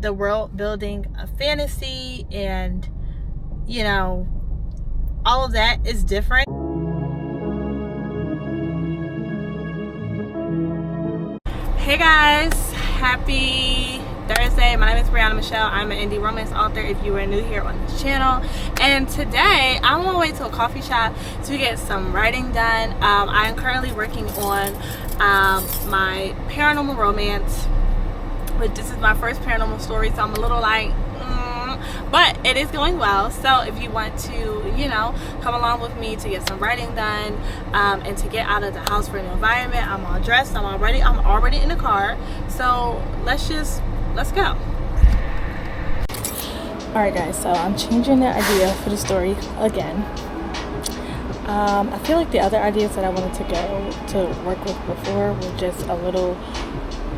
the world building of fantasy, and you know, all of that is different. Hey guys, happy Thursday. My name is Brianna Michelle. I'm an indie romance author if you are new here on this channel. And today I'm on my way to a coffee shop to get some writing done. I am currently working on my paranormal romance, but this is my first paranormal story, so I'm a little like but it is going well. So if you want to, you know, come along with me to get some writing done, and to get out of the house for a new environment. I'm all dressed, I'm already in the car, so let's go. Alright guys, so I'm changing the idea for the story again. I feel like the other ideas that I wanted to go to work with before were just a little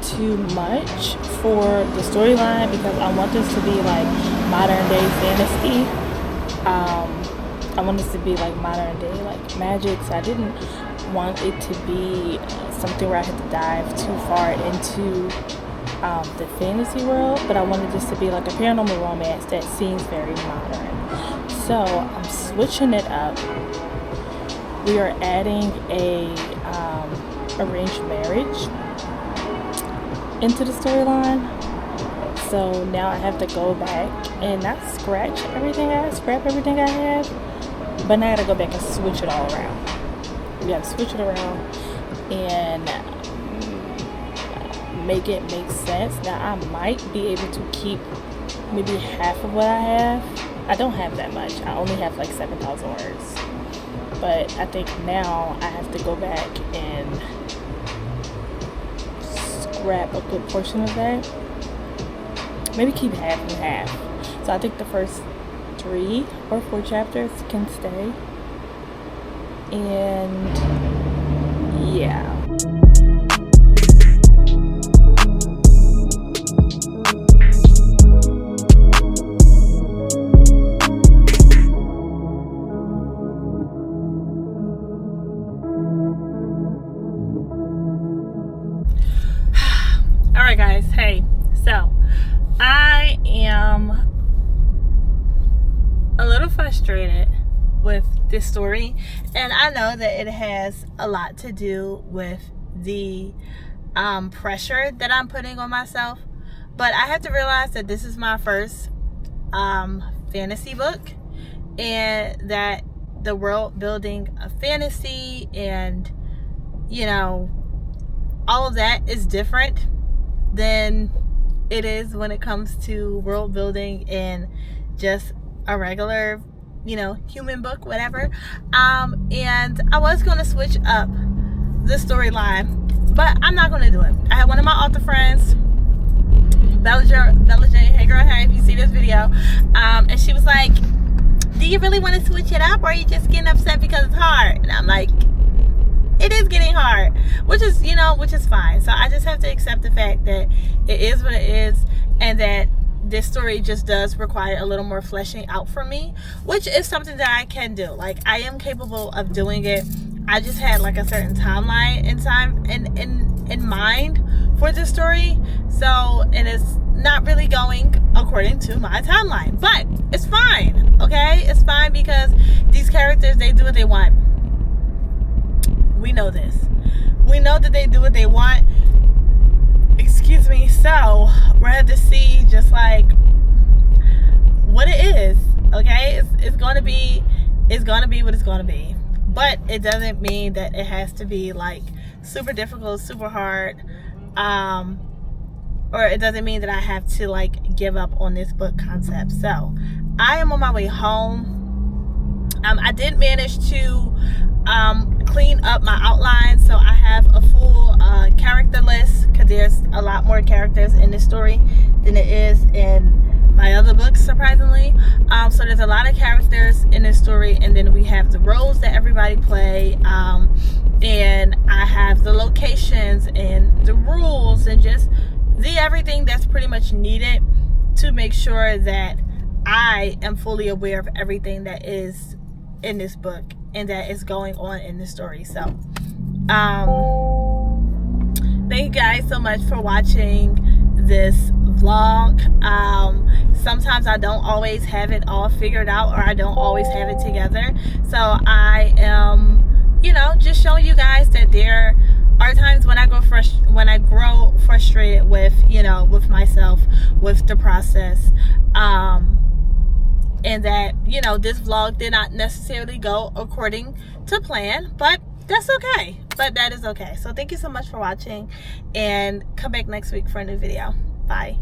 too much for the storyline, because I want this to be like modern day fantasy. I want this to be like modern day like magic, so I didn't want it to be something where I had to dive too far into the fantasy world, but I wanted this to be like a paranormal romance that seems very modern. So I'm switching it up. We are adding a arranged marriage into the storyline. So now I have to go back and not scrap everything I have, but now I gotta go back and switch it all around. We gotta switch it around and make it make sense. Now I might be able to keep maybe half of what I have. I don't have that much. I only have like 7,000 words. But I think now I have to go back and scrap a good portion of that. Maybe keep half and half. So I think the first 3 or 4 chapters can stay. And yeah. Alright guys, hey, so I am a little frustrated with this story, and I know that it has a lot to do with the pressure that I'm putting on myself, but I have to realize that this is my first fantasy book, and that the world building of fantasy and, you know, all of that is different than it is when it comes to world building in just a regular, you know, human book, whatever. And I was going to switch up the storyline, but I'm not going to do it. I had one of my author friends, Bella Jane, hey girl, hey, if you see this video, and she was like, do you really want to switch it up, or are you just getting upset because it's hard? And I'm like, it is getting hard, which is, you know, which is fine. So I just have to accept the fact that it is what it is, and that this story just does require a little more fleshing out for me, which is something that I can do. Like, I am capable of doing it. I just had like a certain timeline in mind for this story, so it is not really going according to my timeline, but it's fine. Okay, it's fine, because these characters, they do what they want. We know this. We know that they do what they want. Excuse me. So we're going to see just like what it is. Okay, it's gonna be what it's gonna be. But it doesn't mean that it has to be like super difficult, super hard, or it doesn't mean that I have to like give up on this book concept. So I am on my way home. I did manage to clean up my outline, so I have a full character list, because there's a lot more characters in this story than it is in my other books, surprisingly. So there's a lot of characters in this story, and then we have the roles that everybody play, and I have the locations and the rules and just the everything that's pretty much needed to make sure that I am fully aware of everything that is in this book and that is going on in the story. So thank you guys so much for watching this vlog. Sometimes I don't always have it all figured out, or I don't always have it together. So I am, you know, just showing you guys that there are times when I grow frustrated with, you know, with myself, with the process, and that, you know, this vlog did not necessarily go according to plan, but that's okay. But that is okay. So thank you so much for watching, and come back next week for a new video. Bye.